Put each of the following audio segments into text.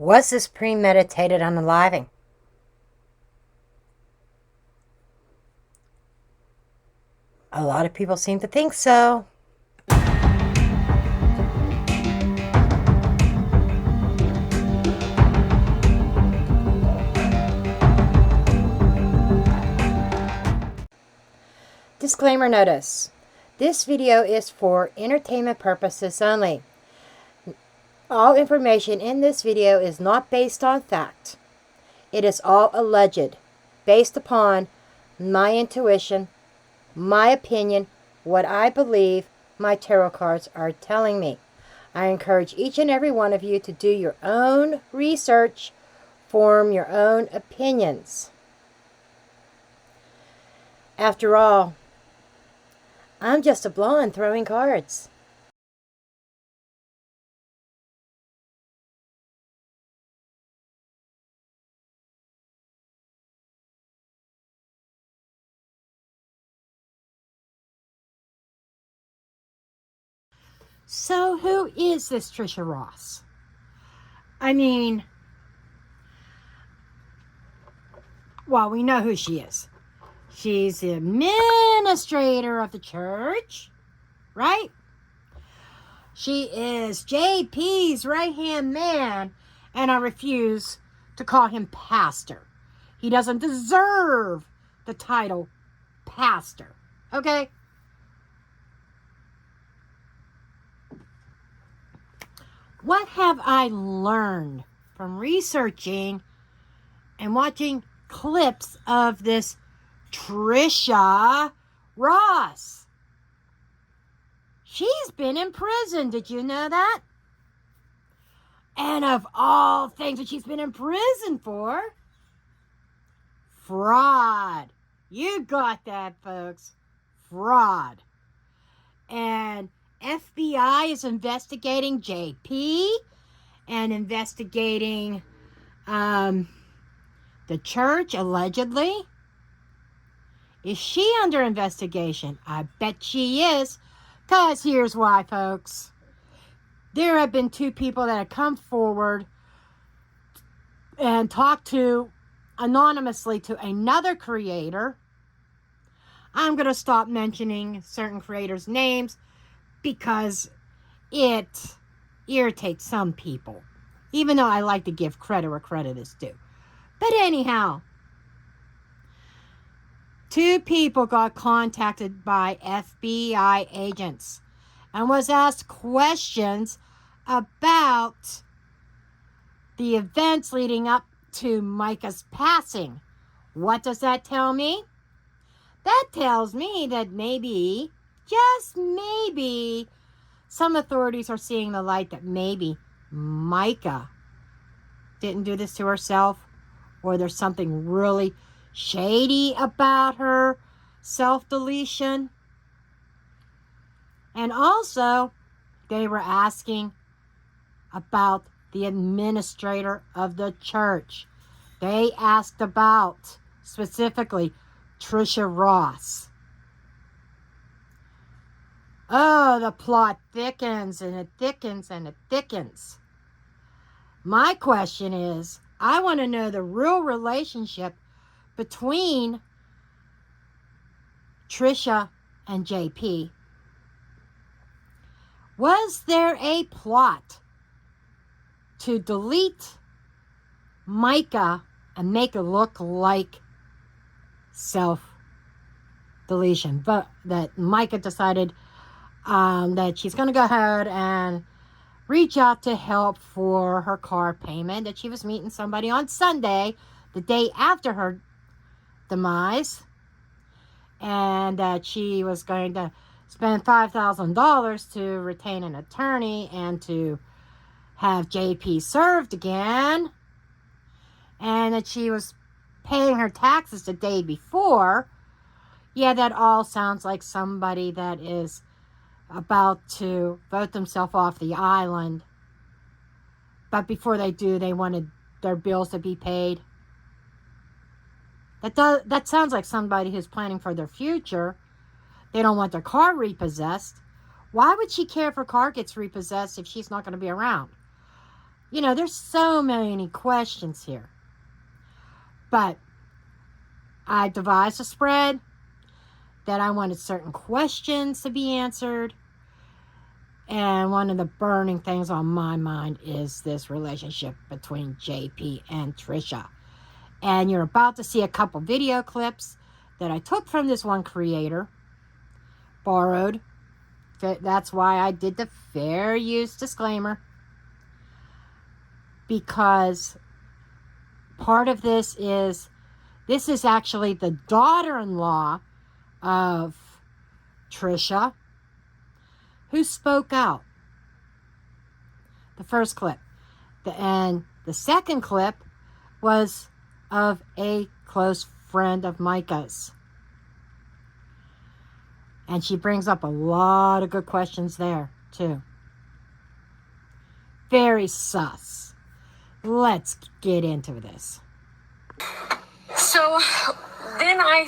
Was this premeditated unaliving? A lot of people seem to think so. Disclaimer notice. This video is for entertainment purposes only. All information in this video is not based on fact. It is all alleged, based upon my intuition, my opinion, what I believe my tarot cards are telling me. I encourage each and every one of you to do your own research, form your own opinions. After all, I'm just a blonde throwing cards. So who is this TRICIA Ross? I mean, well, we know who she is. She's the administrator of the church, right? She is JP's right-hand man, and I refuse to call him pastor. He doesn't deserve the title pastor, okay? What have I learned from researching and watching clips of this TRICIA Ross? She's been in prison. Did you know that? And of all things that she's been in prison for, fraud. You got that, folks. Fraud. And FBI is investigating JP and investigating the church, allegedly. Is she under investigation? I bet she is. Because here's why, folks. There have been two people that have come forward and talked to anonymously to another creator. I'm going to stop mentioning certain creators' names because it irritates some people, even though I like to give credit where credit is due. But anyhow, two people got contacted by FBI agents and was asked questions about the events leading up to Mica's passing. What does that tell me? That tells me that maybe, just maybe, some authorities are seeing the light that maybe Mica didn't do this to herself, or there's something really shady about her self-deletion. And also, they were asking about the administrator of the church. They asked about, specifically, TRICIA Ross. Oh, the plot thickens and it thickens and it thickens. My question is, I want to know the real relationship between TRICIA and JP. Was there a plot to delete Mica and make it look like self-deletion? But that Mica decided that she's going to go ahead and reach out to help for her car payment, that she was meeting somebody on Sunday, the day after her demise, and that she was going to spend $5,000 to retain an attorney and to have JP served again, and that she was paying her taxes the day before. Yeah, that all sounds like somebody that is about to vote themselves off the island. But before they do, they wanted their bills to be paid. That sounds like somebody who's planning for their future. They don't want their car repossessed. Why would she care if her car gets repossessed if she's not going to be around? You know, there's so many questions here. But I devised a spread that I wanted certain questions to be answered. And one of the burning things on my mind is this relationship between JP and TRICIA. And you're about to see a couple video clips that I took from this one creator, borrowed. That's why I did the fair use disclaimer. Because part of this is actually the daughter-in-law of TRICIA who spoke out. The first clip. And the second clip was of a close friend of Mica's. And she brings up a lot of good questions there, too. Very sus. Let's get into this. So then I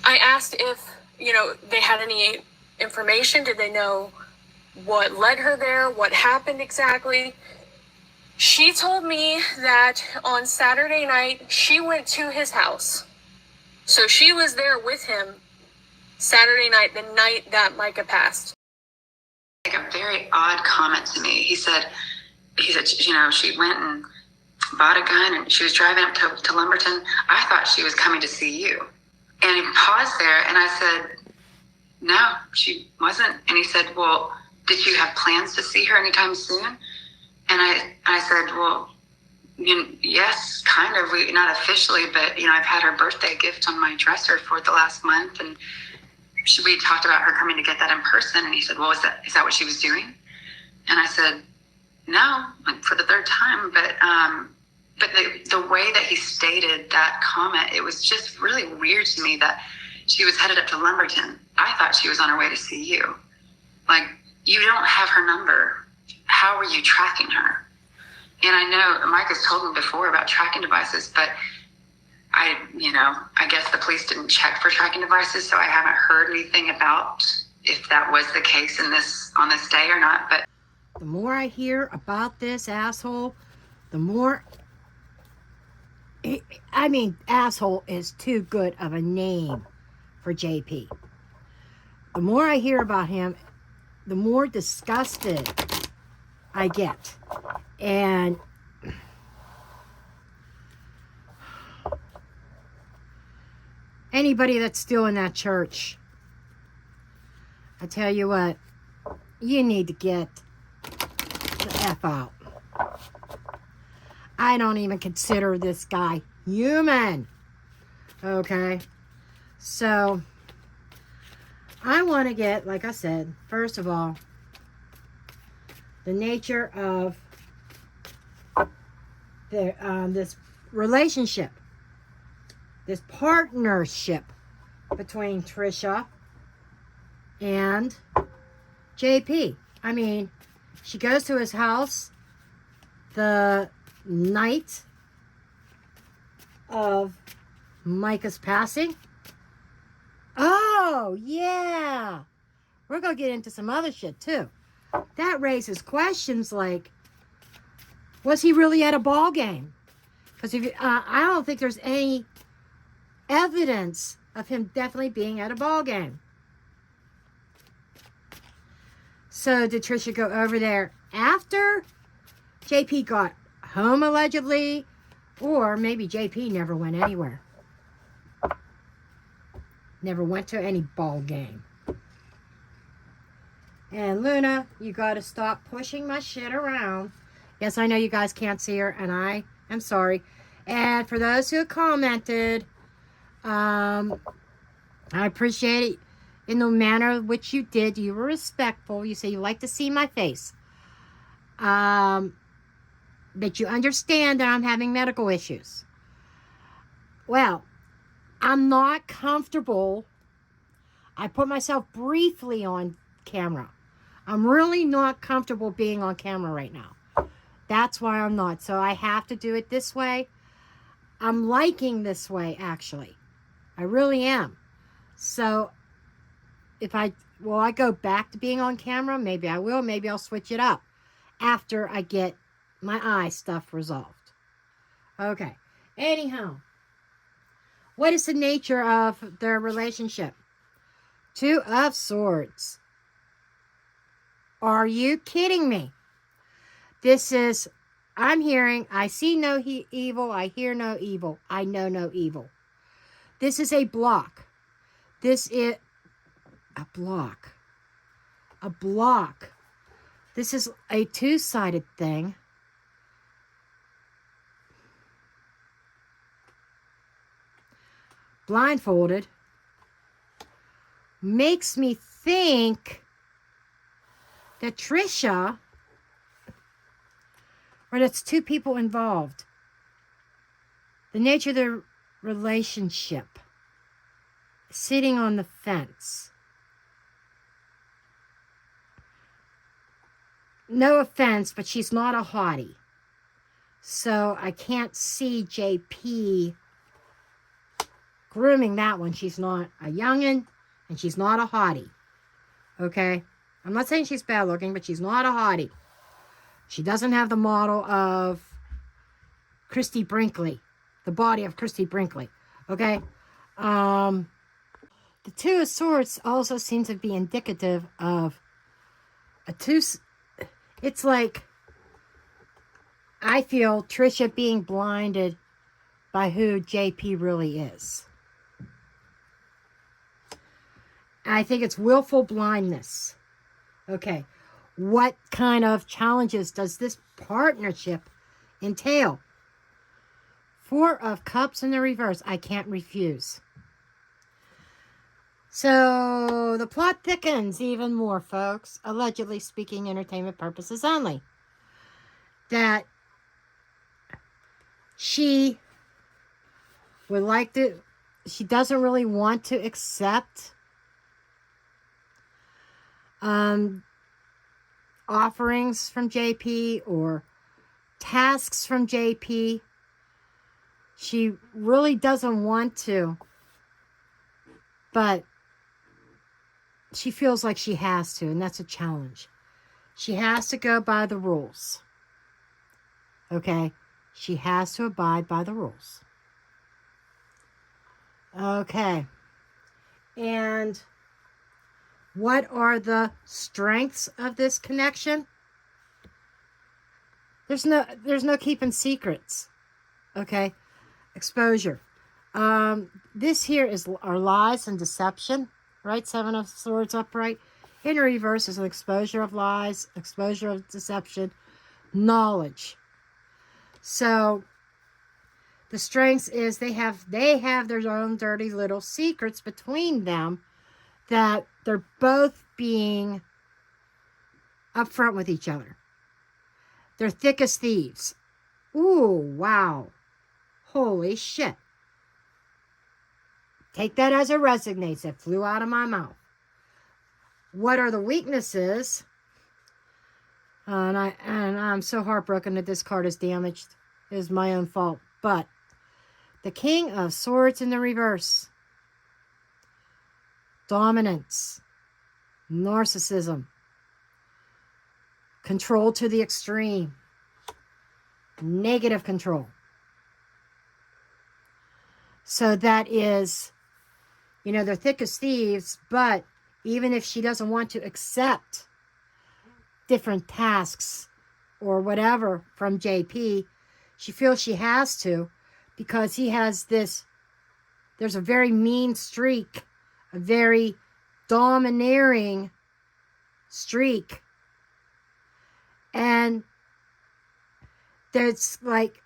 asked if, they had any information. Did they know what led her there? What happened exactly? She told me that on Saturday night, she went to his house. So she was there with him Saturday night, the night that Mica passed. Like a very odd comment to me. He said, she went and bought a gun and she was driving up to Lumberton. I thought she was coming to see you. And he paused there and I said, no, she wasn't. And he said, well, did you have plans to see her anytime soon? And I said, well, yes, kind of. Not officially, but, I've had her birthday gift on my dresser for the last month. And we talked about her coming to get that in person. And he said, well, is that what she was doing? And I said, no, for the third time. But the way that he stated that comment, it was just really weird to me that she was headed up to Lumberton. I thought she was on her way to see you. Like, you don't have her number. How are you tracking her? And I know Mike has told me before about tracking devices, but I guess the police didn't check for tracking devices, so I haven't heard anything about if that was the case on this day or not. But the more I hear about this asshole, the more... asshole is too good of a name for JP. The more I hear about him, the more disgusted I get. And anybody that's still in that church, I tell you what, you need to get the F out. I don't even consider this guy human. Okay? So, I want to get, like I said, first of all, the nature of this relationship, this partnership between TRICIA and JP. I mean, she goes to his house the night of Mica's passing. Oh, yeah. We're going to get into some other shit, too. That raises questions like, was he really at a ball game? Because I don't think there's any evidence of him definitely being at a ball game. So did TRICIA go over there after JP got home, allegedly? Or maybe JP never went anywhere. Never went to any ball game. And Luna, you got to stop pushing my shit around. Yes, I know you guys can't see her, and I am sorry. And for those who commented, I appreciate it in the manner which you did. You were respectful. You say you like to see my face. That you understand that I'm having medical issues. Well, I'm not comfortable. I put myself briefly on camera. I'm really not comfortable being on camera right now. That's why I'm not. So I have to do it this way. I'm liking this way, actually. I really am. So if I go back to being on camera, maybe I will. Maybe I'll switch it up. after I get my eye stuff resolved. Okay. Anyhow, what is the nature of their relationship? Two of Swords. Are you kidding me? This is, I'm hearing, I see no evil, I hear no evil, I know no evil. This is a block. This is a block. A block. This is a two-sided thing. Blindfolded. Makes me think that TRICIA, or that's two people involved. The nature of their relationship. Sitting on the fence. No offense, but she's not a hottie. So I can't see JP grooming that one. She's not a youngin', and she's not a hottie. Okay? I'm not saying she's bad looking, but she's not a hottie. She doesn't have the model of Christy Brinkley. The body of Christy Brinkley. Okay? The Two of Swords also seems to be indicative of a two... It's like, I feel TRICIA being blinded by who JP really is. I think it's willful blindness. Okay. What kind of challenges does this partnership entail? Four of Cups in the reverse. I can't refuse. So, the plot thickens even more, folks. Allegedly speaking, entertainment purposes only. That she would like to... She doesn't really want to accept offerings from JP or tasks from JP. She really doesn't want to, but she feels like she has to, and that's a challenge. She has to go by the rules. Okay? She has to abide by the rules. Okay. And what are the strengths of this connection? There's no keeping secrets. Okay? Exposure. This here is our lies and deception. Right? Seven of Swords upright. In reverse is an exposure of lies, exposure of deception, knowledge. So the strengths is they have their own dirty little secrets between them, that they're both being upfront with each other. They're thick as thieves. Ooh, wow. Holy shit. Take that as it resonates. It flew out of my mouth. What are the weaknesses? And I'm so heartbroken that this card is damaged. It is my own fault. But the King of Swords in the reverse. Dominance. Narcissism. Control to the extreme. Negative control. So that is... You know, they're thick as thieves, but even if she doesn't want to accept different tasks or whatever from JP, she feels she has to, because he has this, there's a very mean streak, a very domineering streak. And there's like,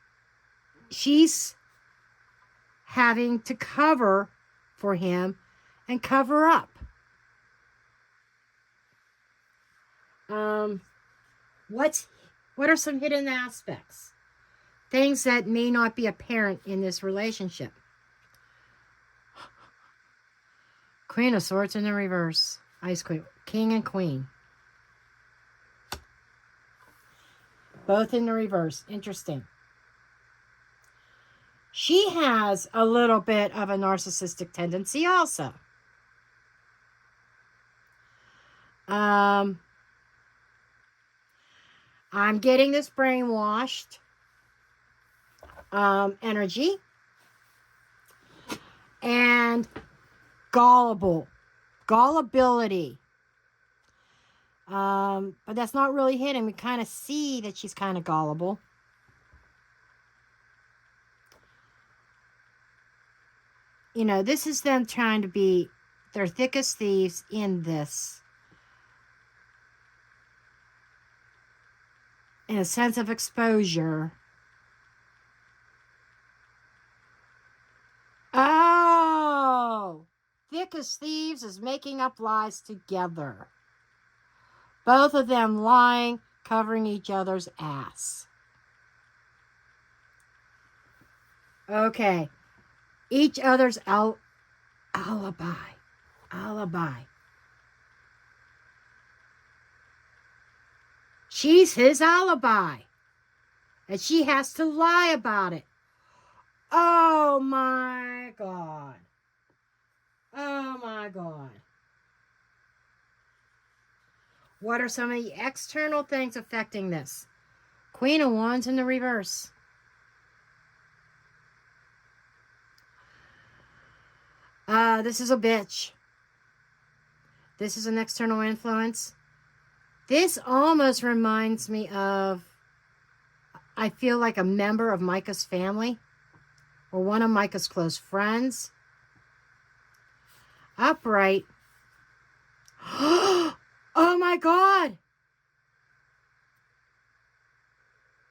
she's having to cover for him and cover up. What are some hidden aspects? Things that may not be apparent in this relationship. Queen of Swords in the reverse. Ice Queen. King and Queen. Both in the reverse. Interesting. She has a little bit of a narcissistic tendency also. I'm getting this brainwashed energy. And gullibility. But that's not really hidden. We kind of see that she's kind of gullible. You know, this is them trying to be their thickest thieves in this. In a sense of exposure. Oh! Thick as thieves is making up lies together. Both of them lying, covering each other's ass. Okay. Each other's alibi. She's his alibi. And she has to lie about it. Oh my God. Oh my God. What are some of the external things affecting this? Queen of Wands in the reverse. This is a bitch. This is an external influence. This almost reminds me of, I feel like a member of Mica's family or one of Mica's close friends. Upright. Oh my God.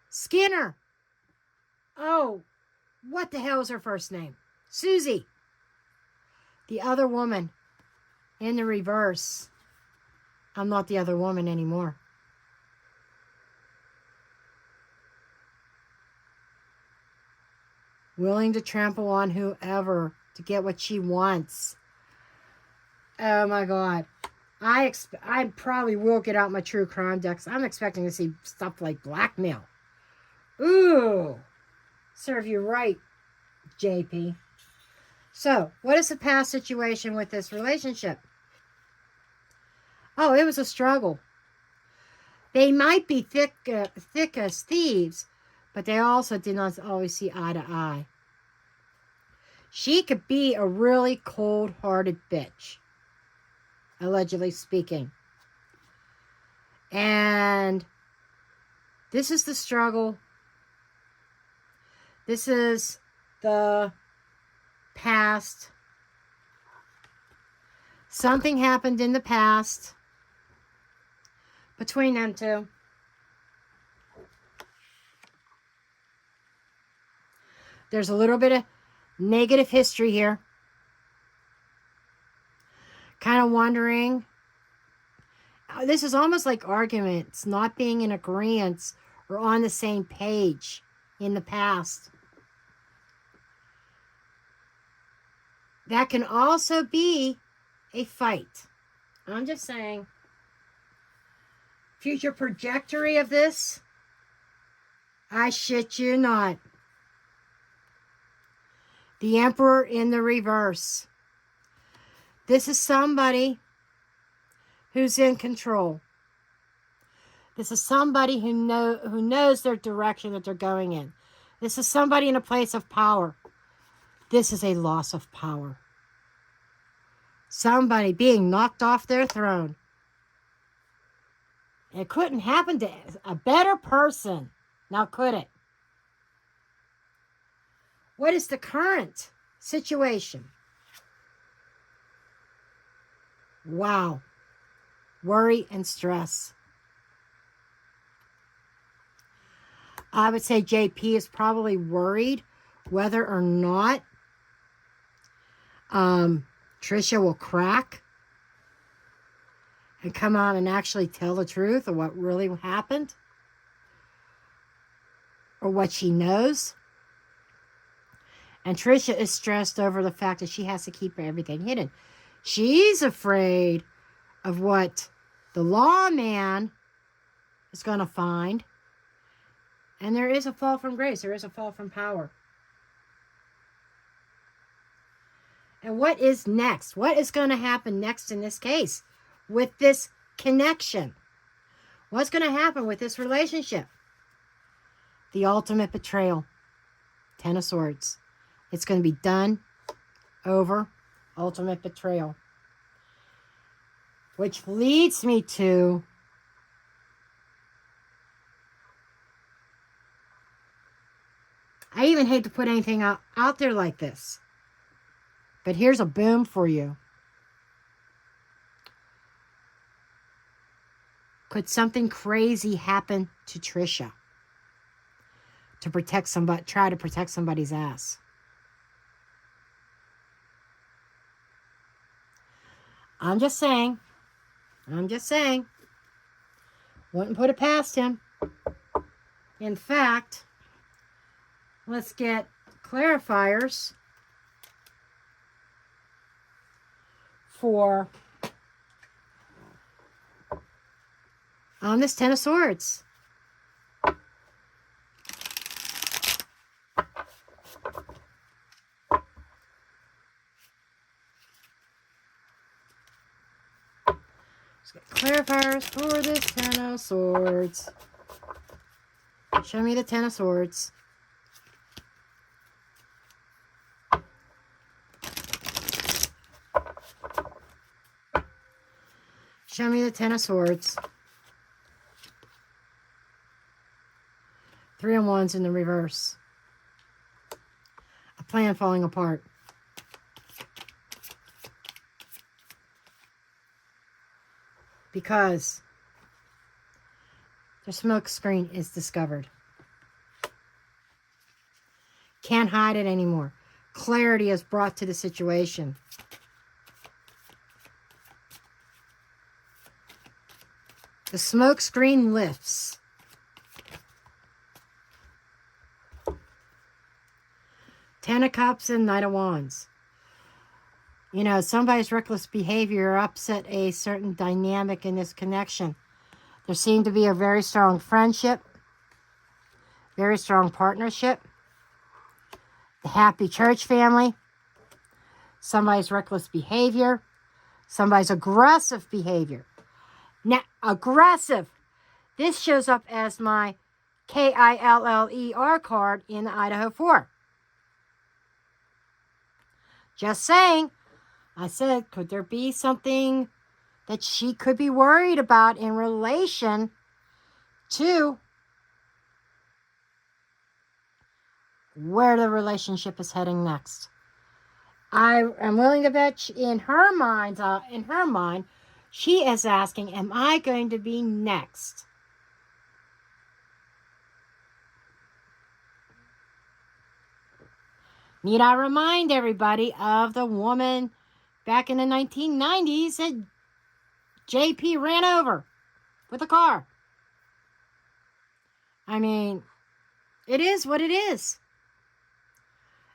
Skinner. Oh, what the hell is her first name? Susie. The other woman in the reverse. I'm not the other woman anymore. Willing to trample on whoever to get what she wants. Oh my God. I probably will get out my true crime decks. I'm expecting to see stuff like blackmail. Ooh. Serve you right, JP. So, what is the past situation with this relationship? Oh, it was a struggle. They might be thick as thieves, but they also did not always see eye to eye. She could be a really cold-hearted bitch, allegedly speaking. And this is the struggle. This is the past. Something happened in the past between them two. There's a little bit of negative history here. Kind of wondering. This is almost like arguments, not being in agreement or on the same page in the past. That can also be a fight. I'm just saying. Future trajectory of this, I shit you not. The Emperor in the reverse. This is somebody who's in control. This is somebody who knows their direction that they're going in. This is somebody in a place of power. This is a loss of power. Somebody being knocked off their throne. It couldn't happen to a better person. Now, could it? What is the current situation? Wow. Worry and stress. I would say JP is probably worried whether or not TRICIA will crack and come out and actually tell the truth of what really happened or what she knows. And TRICIA is stressed over the fact that she has to keep everything hidden. She's afraid of what the lawman is going to find. And there is a fall from grace. There is a fall from power. And what is next? What is going to happen next in this case with this connection? What's going to happen with this relationship? The ultimate betrayal. Ten of Swords. It's going to be done over. Ultimate betrayal. Which leads me to I even hate to put anything out there like this. But here's a boom for you. Could something crazy happen to TRICIA to protect somebody, try to protect somebody's ass? I'm just saying. Wouldn't put it past him. In fact, let's get clarifiers for on this Ten of Swords. Let's get clarifiers for this Ten of Swords. Show me the Ten of Swords. Show me the Ten of Swords. Three of Wands in the reverse. A plan falling apart. Because the smoke screen is discovered. Can't hide it anymore. Clarity is brought to the situation. The smoke screen lifts. Ten of Cups and Knight of Wands. You know, somebody's reckless behavior upset a certain dynamic in this connection. There seemed to be a very strong friendship, very strong partnership. The happy church family. Somebody's reckless behavior. Somebody's aggressive behavior. Now, aggressive. This shows up as my Killer card in the Idaho 4. Just saying. I said, could there be something that she could be worried about in relation to where the relationship is heading next? I am willing to bet in her mind, she is asking, am I going to be next? Need I remind everybody of the woman back in the 1990s that JP ran over with a car? I mean, it is what it is.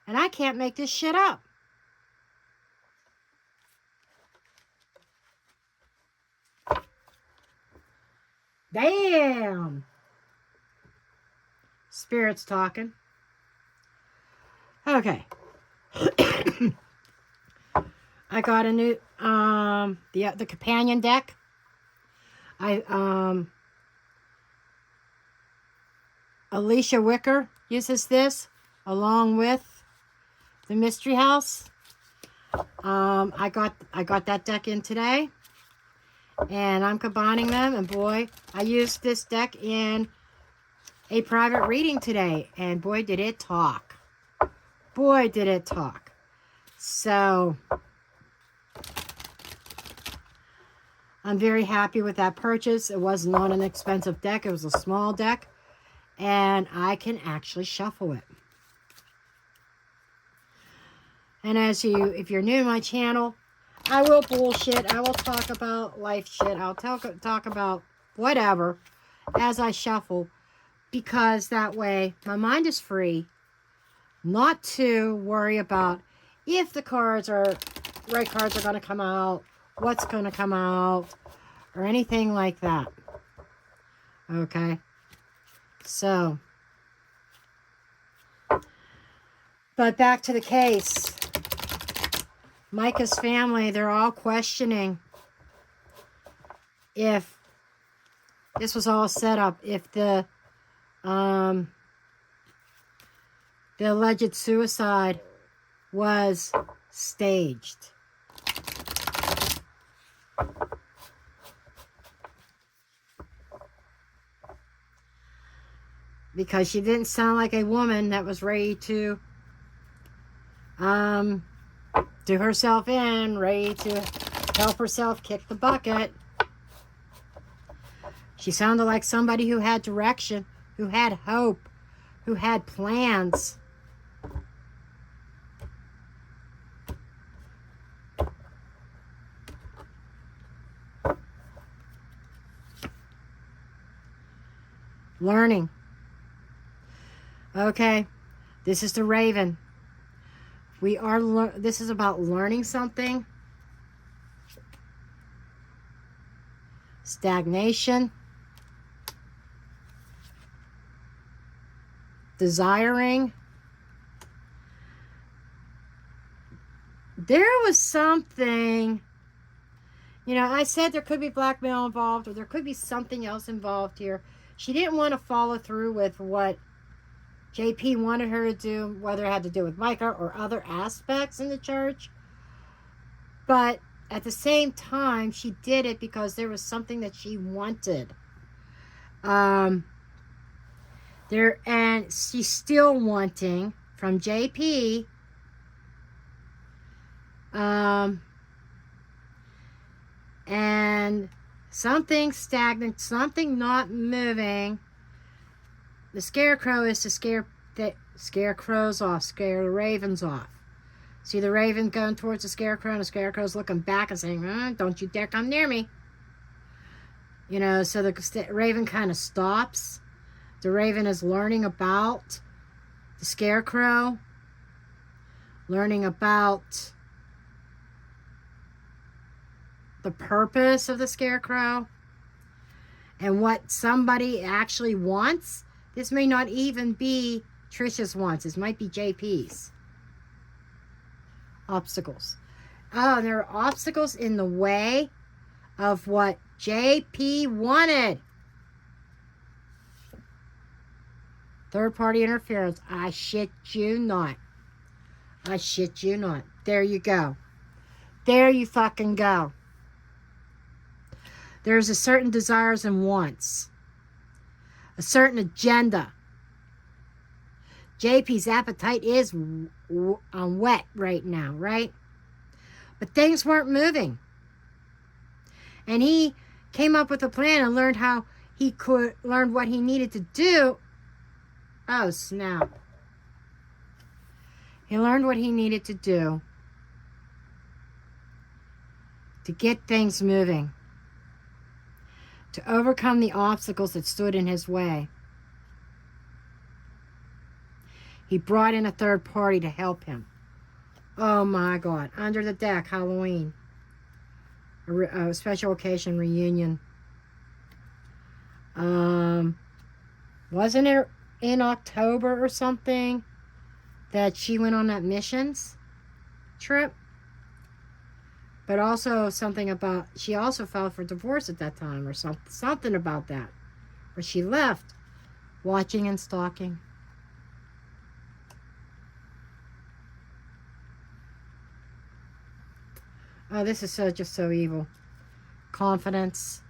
And I can't make this shit up. Damn. Spirit's talking. Okay. I got a new the companion deck. Alicia Wicker uses this along with the Mystery House. I got that deck in today, and I'm combining them, and boy, I used this deck in a private reading today, and boy did it talk. Boy, did it talk. So, I'm very happy with that purchase. It was not an expensive deck. It was a small deck. And I can actually shuffle it. And if you're new to my channel, I will bullshit. I will talk about life shit. I'll talk about whatever as I shuffle. Because that way, my mind is free. Not to worry about if the right cards are going to come out, what's going to come out, or anything like that. Okay? So, but back to the case. Mica's family, they're all questioning if This was all set up. If the alleged suicide was staged. Because she didn't sound like a woman that was ready to do herself in, ready to help herself kick the bucket. She sounded like somebody who had direction, who had hope, who had plans. Learning. Okay, this is the Raven. This is about learning something. Stagnation. Desiring. There was something, you know, I said there could be blackmail involved, or there could be something else involved here. She didn't want to follow through with what JP wanted her to do, whether it had to do with Mica or other aspects in the church. But at the same time, she did it because there was something that she wanted. And she's still wanting from JP. And something stagnant, something not moving. The scarecrow is to scare the scarecrows off, scare the ravens off. See the raven going towards the scarecrow, and the scarecrow's looking back and saying, don't you dare come near me. You know, so the raven kind of stops. The raven is learning about the scarecrow, learning about the purpose of the scarecrow, and what somebody actually wants. This may not even be Tricia's wants. This might be JP's. Obstacles. Oh, there are obstacles in the way of what JP wanted. Third party interference. I shit you not. I shit you not. There you go. There you fucking go. There's a certain desires and wants. A certain agenda. JP's appetite is wet right now, right? But things weren't moving. And he came up with a plan and learned how he could learn what he needed to do. Oh, snap. He learned what he needed to do to get things moving, to overcome the obstacles that stood in his way. He brought in a third party to help him. Oh my God. Under the Deck, Halloween. A special occasion reunion. Wasn't it in October or something that she went on that missions trip? But also something about, she also filed for divorce at that time, or something about that. Or she left, watching and stalking. Oh, this is just so evil. Confidence.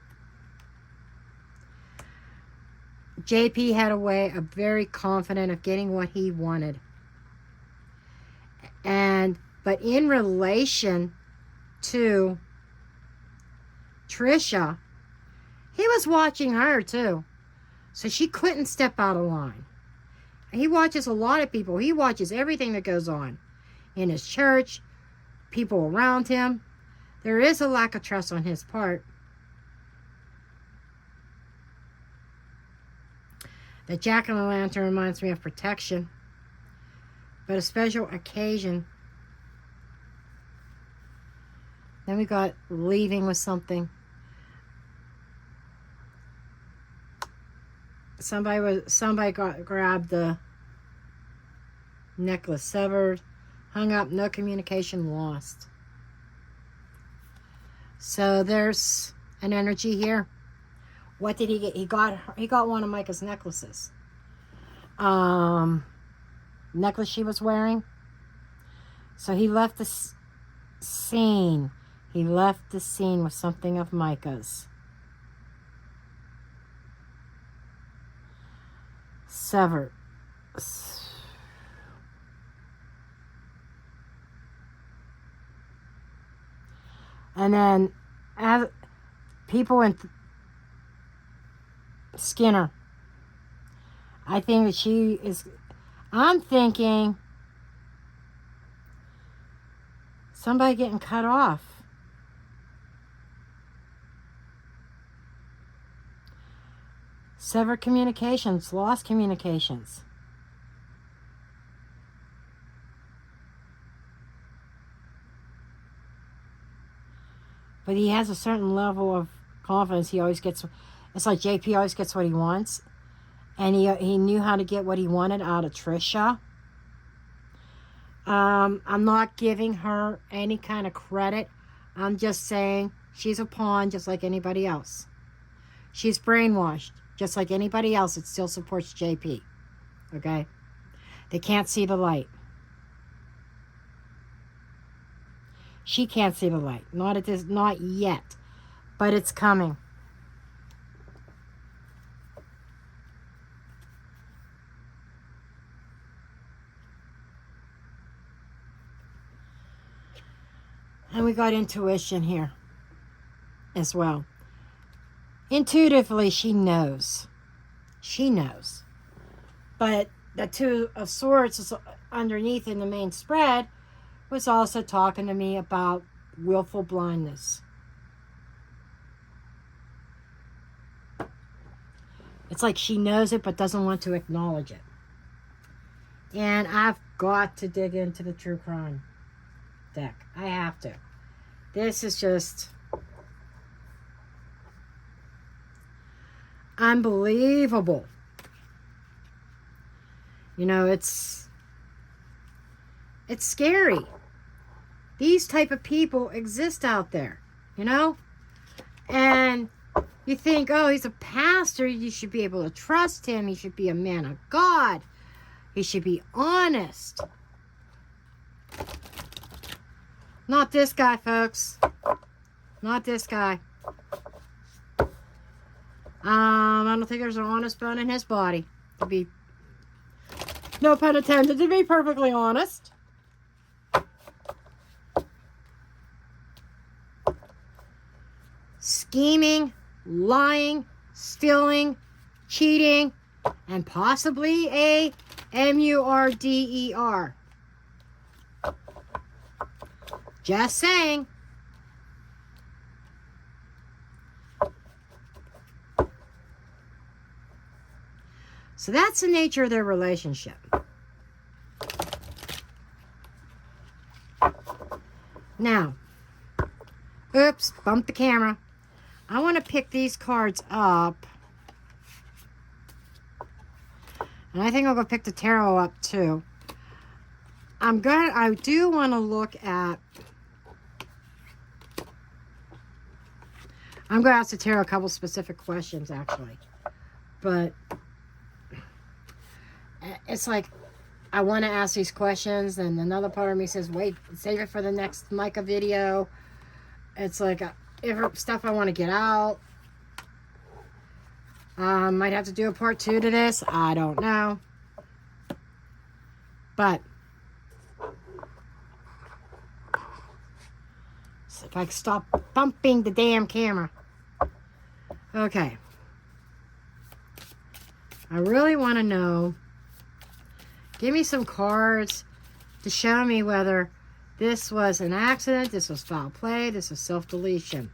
JP had a way of very confident of getting what he wanted. But in relation to Tricia, he was watching her too. So she couldn't step out of line. He watches a lot of people. He watches everything that goes on in his church, people around him. There is a lack of trust on his part. The jack-o'-lantern reminds me of protection, but a special occasion. Then we got leaving with something. Somebody grabbed the necklace, severed, hung up, no communication, lost. So there's an energy here. What did he get? He got one of Mica's necklaces. Necklace she was wearing. So he left the scene. He left the scene with something of Mica's. Severed. And then, as people in Skinner, I think that she is, I'm thinking somebody getting cut off. Severed communications, lost communications. But he has a certain level of confidence. He always gets, it's like JP always gets what he wants. And he knew how to get what he wanted out of TRICIA. I'm not giving her any kind of credit. I'm just saying she's a pawn just like anybody else. She's brainwashed just like anybody else that still supports JP. Okay? They can't see the light. She can't see the light. Not yet. But it's coming. And we got intuition here as well. Intuitively, she knows. She knows. But the Two of Swords is underneath in the main spread was also talking to me about willful blindness. It's like she knows it but doesn't want to acknowledge it. And I've got to dig into the true crime deck. I have to. This is just unbelievable. You know, it's scary. These type of people exist out there, you know? And you think, oh, he's a pastor. You should be able to trust him. He should be a man of God. He should be honest. Not this guy, folks. Not this guy. I don't think there's an honest bone in his body. To be, no pun intended, to be perfectly honest. Scheming, lying, stealing, cheating, and possibly a murder. Just saying. So that's the nature of their relationship. Now, oops, bumped the camera. I want to pick these cards up. And I think I'll go pick the tarot up too. I do want to look at, I'm going to ask the tarot a couple specific questions actually. But it's like, I want to ask these questions, and another part of me says, wait, save it for the next Mica video. It's like, stuff I want to get out. Might have to do a part 2 to this. I don't know. But so if I stop bumping the damn camera. Okay. I really want to know. Give me some cards to show me whether this was an accident, this was foul play, this was self-deletion.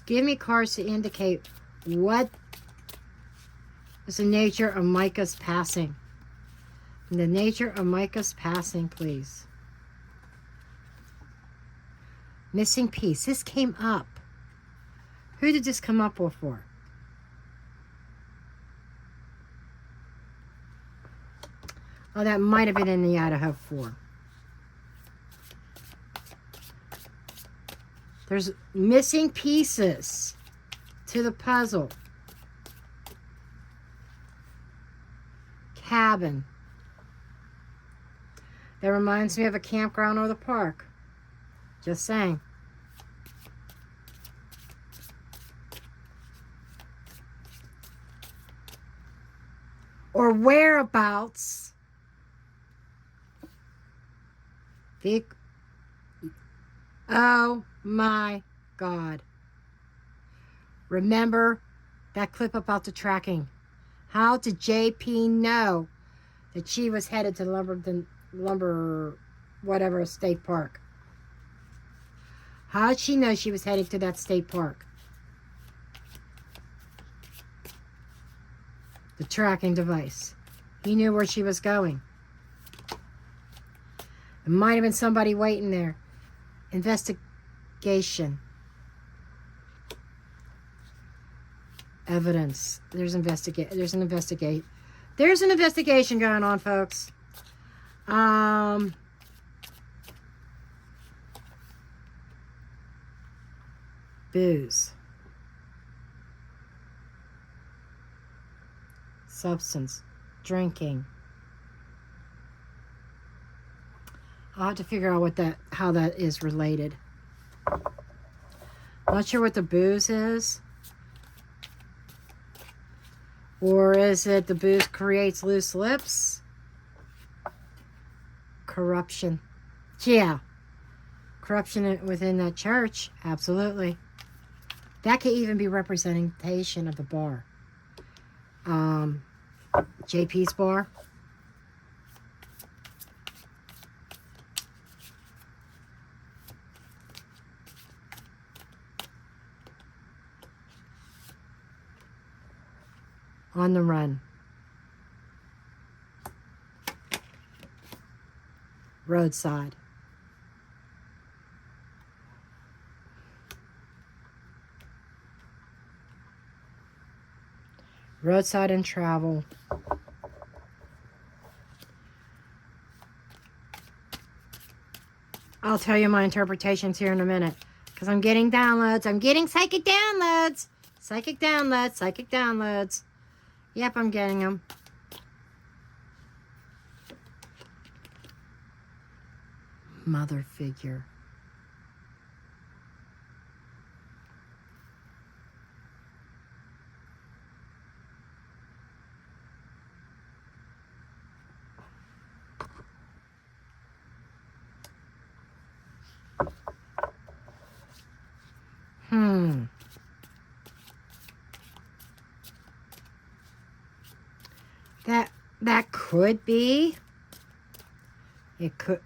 Give me cards to indicate what is the nature of Mica's passing. The nature of Mica's passing, please. Missing piece. This came up. Who did this come up for? Oh, that might have been in the Idaho 4. There's missing pieces. to the puzzle. Cabin. That reminds me of a campground or the park. Just saying. Or whereabouts. Oh my God. Remember that clip about the tracking? How did JP know that she was headed to Lumber whatever state park? How did she know she was heading to that state park? The tracking device. He knew where she was going. It might have been somebody waiting there. Investigation. Evidence. There's an investigation going on, folks. Booze. Substance. Drinking. I'll have to figure out how that is related. Not sure what the booze is. Or is it the booze creates loose lips? Corruption. Yeah. Corruption within that church. Absolutely. That could even be representation of the bar. JP's bar. On the run. Roadside. Roadside and travel. I'll tell you my interpretations here in a minute. Because I'm getting downloads. I'm getting psychic downloads. Psychic downloads. Psychic downloads. Yep, I'm getting them. Mother figure. That could be. It could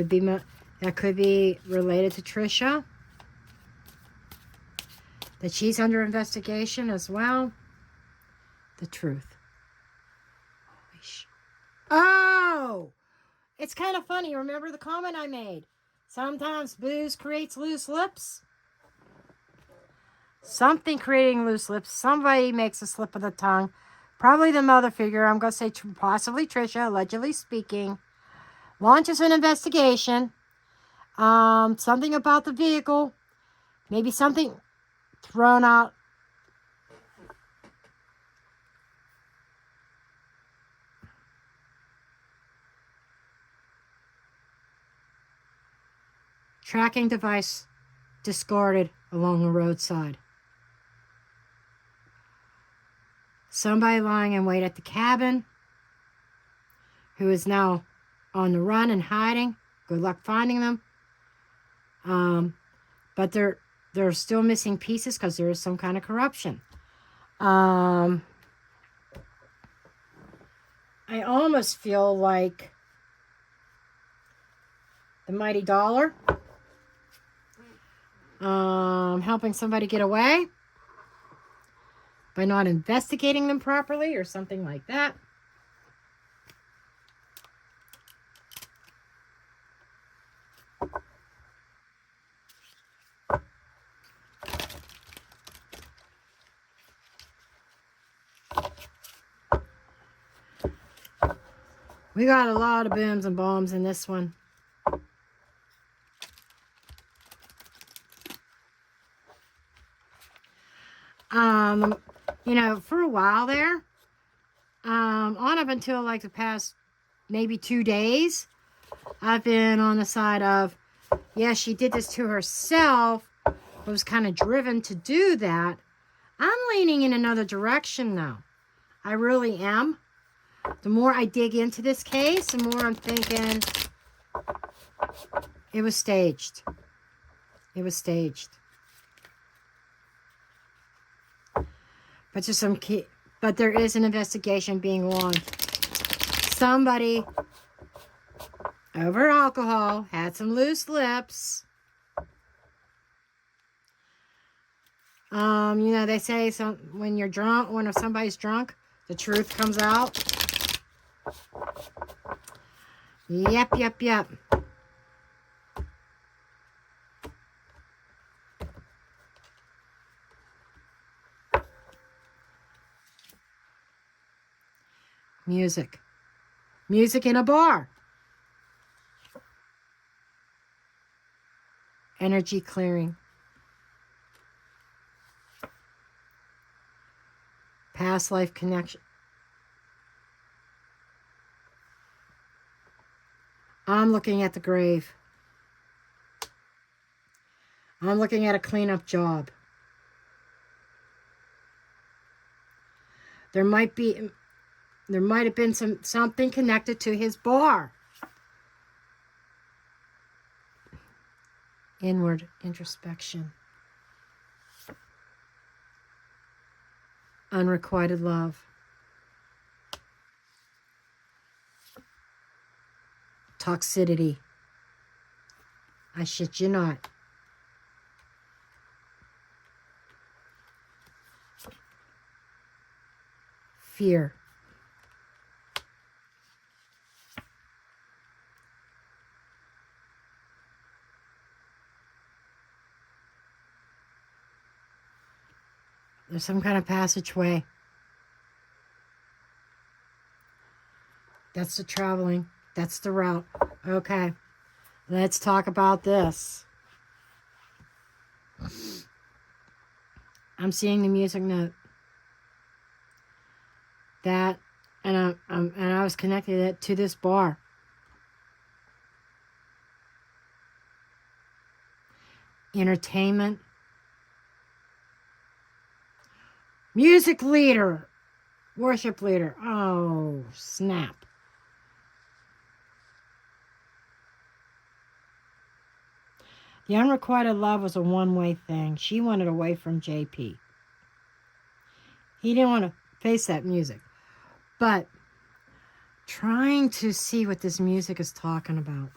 be. That could be related to TRICIA. That she's under investigation as well. The truth. Holy sh! Oh, it's kind of funny. Remember the comment I made? Sometimes booze creates loose lips. Something creating loose lips. Somebody makes a slip of the tongue. Probably the mother figure. I'm going to say possibly TRICIA, allegedly speaking. Launches an investigation. Something about the vehicle. Maybe something thrown out. Tracking device discarded along the roadside. Somebody lying in wait at the cabin, who is now on the run and hiding. Good luck finding them. But they're still missing pieces because there is some kind of corruption. I almost feel like the mighty dollar helping somebody get away by not investigating them properly or something like that. We got a lot of booms and bombs in this one. You know, for a while there, on up until like the past maybe 2 days, I've been on the side of, yeah, she did this to herself, but was kind of driven to do that. I'm leaning in another direction now. I really am. The more I dig into this case, the more I'm thinking it was staged. It was staged. But there is an investigation being launched. Somebody over alcohol had some loose lips. You know, they say when you're drunk, when somebody's drunk, the truth comes out. Yep. Music. Music in a bar. Energy clearing. Past life connection. I'm looking at the grave. I'm looking at a cleanup job. There might have been something connected to his bar. Inward introspection. Unrequited love. Toxicity. I shit you not. Fear. There's some kind of passageway. That's the traveling. That's the route. Okay. Let's talk about this. I'm seeing the music note. That, and I was connected it to this bar. Entertainment. Music leader. Worship leader. Oh, snap. The unrequited love was a one-way thing. She wanted away from JP. He didn't want to face that music. But trying to see what this music is talking about.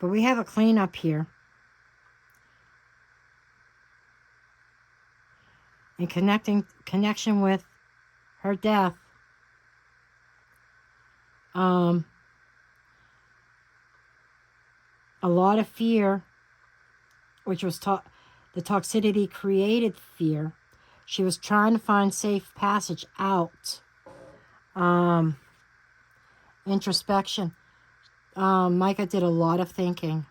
But we have a cleanup here. In connection with her death. A lot of fear, which was the toxicity created fear. She was trying to find safe passage out. Introspection. Mica did a lot of thinking.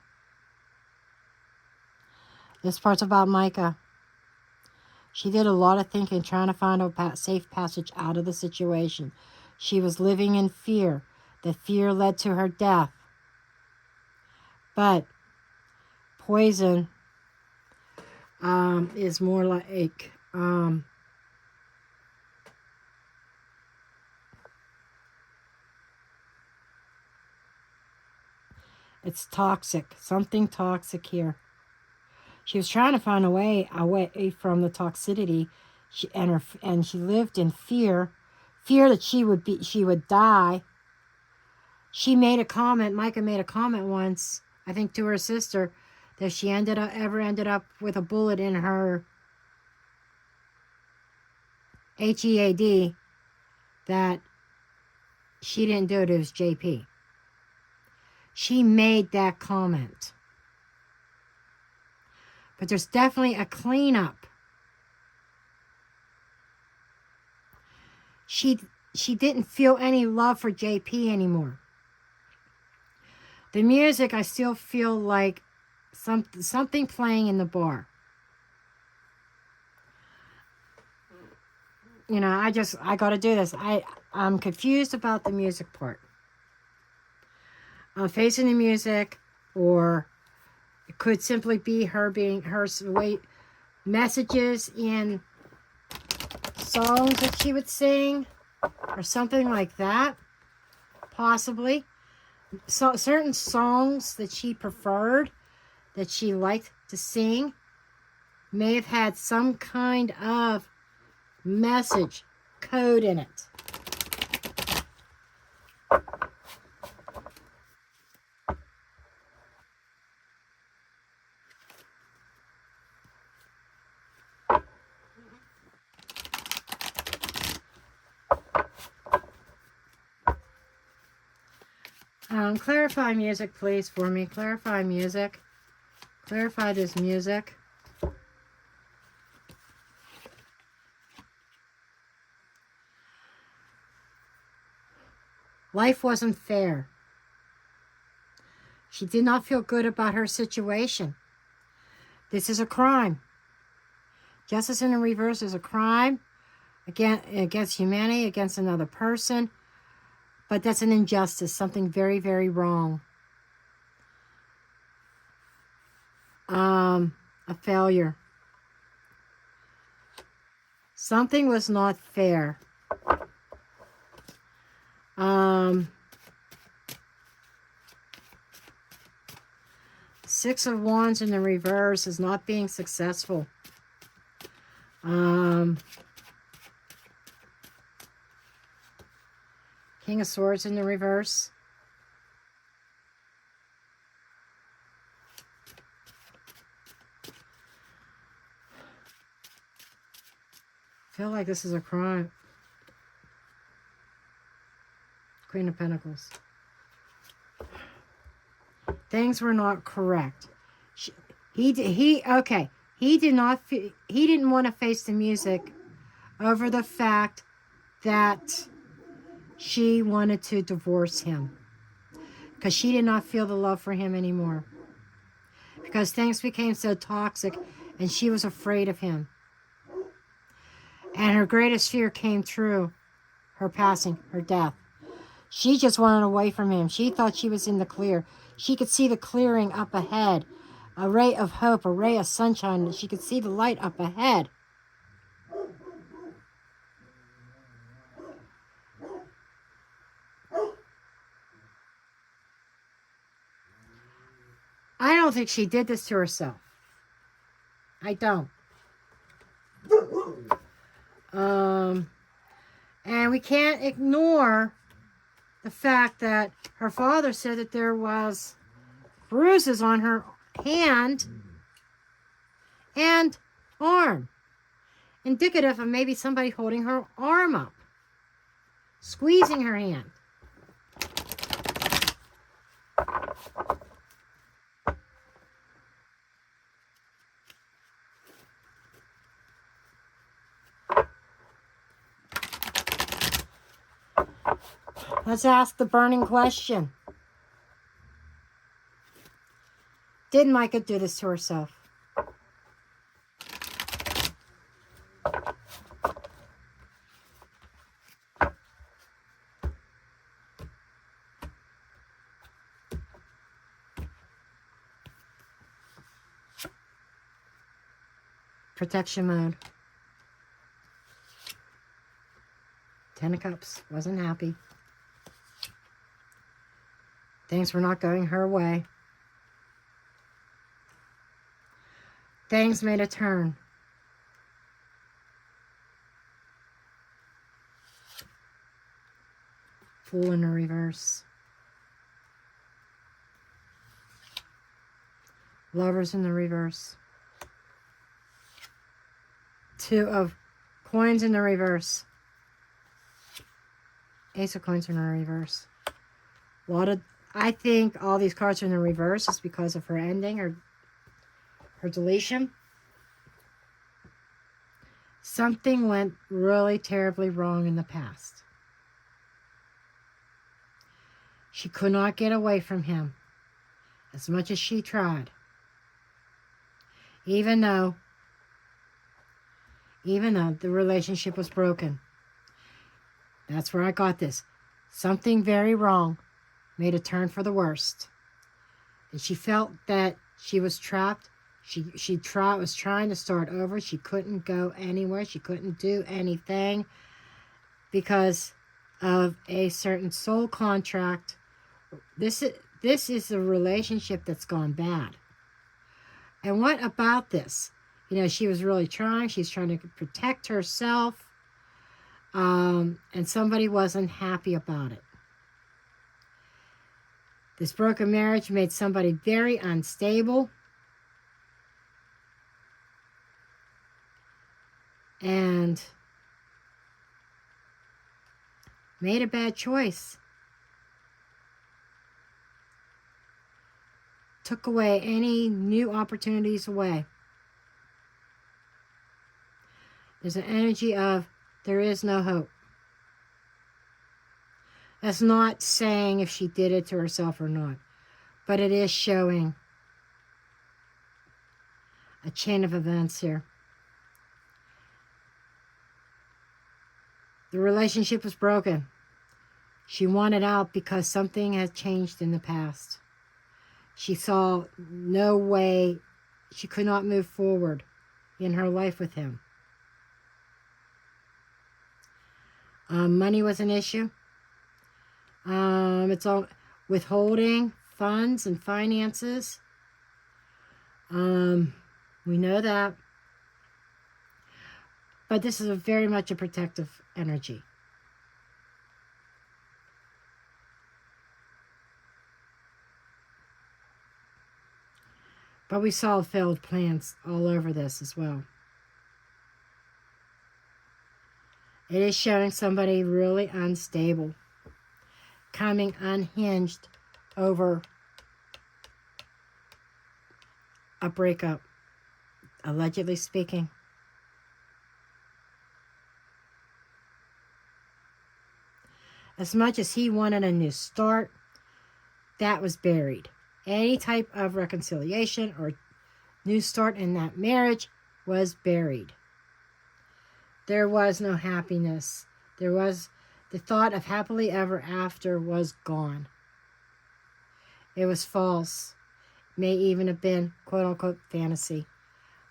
This part's about Mica. She did a lot of thinking, trying to find a safe passage out of the situation. She was living in fear. The fear led to her death. But poison is more like it's toxic. Something toxic here. She was trying to find a way away from the toxicity. She lived in fear that she would die. She made a comment. Mica made a comment once, I think, to her sister, that if she ended up with a bullet in her HEAD, that she didn't do it. It was JP. She made that comment. But there's definitely a cleanup. she didn't feel any love for JP anymore. The music, I still feel like something playing in the bar. You know, I got to do this. I'm confused about the music part. Facing the music, or it could simply be her being her messages in songs that she would sing, or something like that, possibly. So certain songs that she preferred, that she liked to sing, may have had some kind of message code in it. Clarify music, please, for me. Clarify music. Clarify this music. Life wasn't fair. She did not feel good about her situation. This is a crime. Justice in the reverse is a crime against humanity, against another person. But that's an injustice, something very, very wrong. A failure. Something was not fair. Six of Wands in the reverse is not being successful. King of Swords in the reverse. I feel like this is a crime. Queen of Pentacles. Things were not correct. He didn't want to face the music over the fact that she wanted to divorce him, because she did not feel the love for him anymore, because things became so toxic and she was afraid of him. And her greatest fear came true, her passing, her death. She just wanted away from him. She thought she was in the clear. She could see the clearing up ahead, a ray of hope, a ray of sunshine. She could see the light up ahead. I don't think she did this to herself. I don't. And we can't ignore the fact that her father said that there was bruises on her hand and arm, indicative of maybe somebody holding her arm up, squeezing her hand. Let's ask the burning question. Did Mica do this to herself? Protection mode. Ten of Cups. Wasn't happy. Things were not going her way. Things made a turn. Fool in the reverse. Lovers in the reverse. Two of Coins in the reverse. Ace of Coins in the reverse. I think all these cards are in the reverse is because of her ending or her deletion. Something went really terribly wrong in the past. She could not get away from him as much as she tried. Even though the relationship was broken. That's where I got this. Something very wrong made a turn for the worst. And she felt that she was trapped. She was trying to start over. She couldn't go anywhere. She couldn't do anything because of a certain soul contract. This is a relationship that's gone bad. And what about this? You know, she was really trying. She's trying to protect herself. And somebody wasn't happy about it. This broken marriage made somebody very unstable. And made a bad choice. Took away any new opportunities away. There's an energy of there is no hope. That's not saying if she did it to herself or not, but it is showing a chain of events here. The relationship was broken. She wanted out because something had changed in the past. She saw no way, she could not move forward in her life with him. Money was an issue. It's all withholding funds and finances. We know that. But this is very much a protective energy. But we saw failed plans all over this as well. It is showing somebody really unstable, coming unhinged over a breakup, allegedly speaking. As much as he wanted a new start, that was buried. Any type of reconciliation or new start in that marriage was buried. There was no happiness. There was the thought of happily ever after was gone. It was false. May even have been quote unquote fantasy.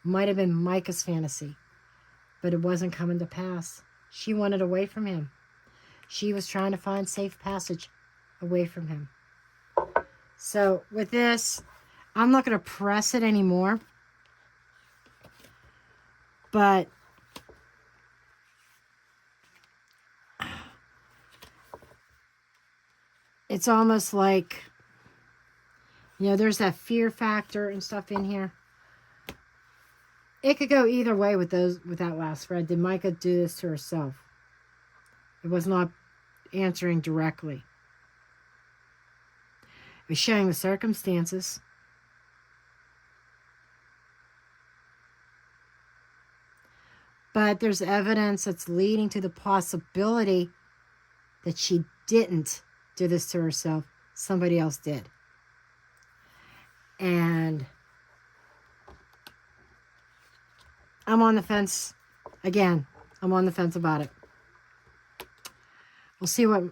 Might have been Mica's fantasy. But it wasn't coming to pass. She wanted away from him. She was trying to find safe passage away from him. So with this, I'm not going to press it anymore. But it's almost like, you know, there's that fear factor and stuff in here. It could go either way with that last spread. Did Mica do this to herself? It was not answering directly. It was showing the circumstances. But there's evidence that's leading to the possibility that she didn't do this to herself. Somebody else did. And I'm on the fence. Again, I'm on the fence about it. We'll see what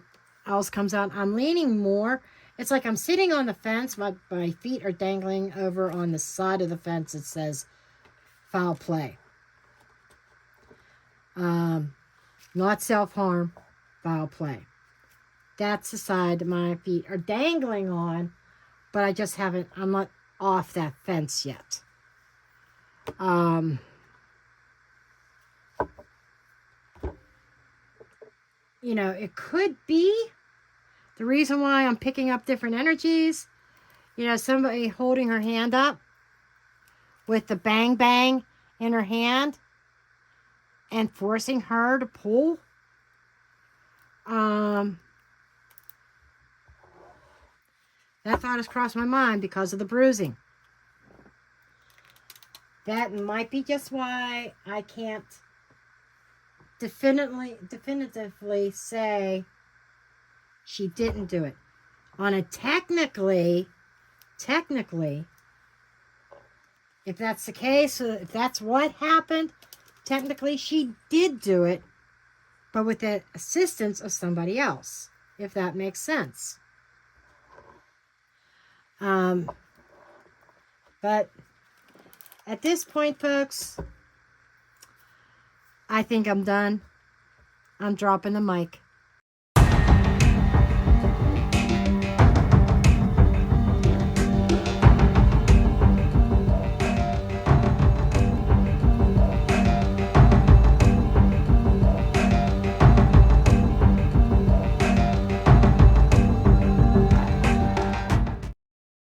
else comes out. I'm leaning more. It's like I'm sitting on the fence. My feet are dangling over on the side of the fence. It says foul play. Not self-harm, foul play. That's the side that my feet are dangling on, but I just haven't, I'm not off that fence yet. You know, it could be the reason why I'm picking up different energies. You know, somebody holding her hand up with the bang bang in her hand and forcing her to pull. That thought has crossed my mind because of the bruising. That might be just why I can't definitively say she didn't do it. On a technically, if that's the case, if that's what happened, technically she did do it, but with the assistance of somebody else, if that makes sense. But at this point, folks, I think I'm done. I'm dropping the mic.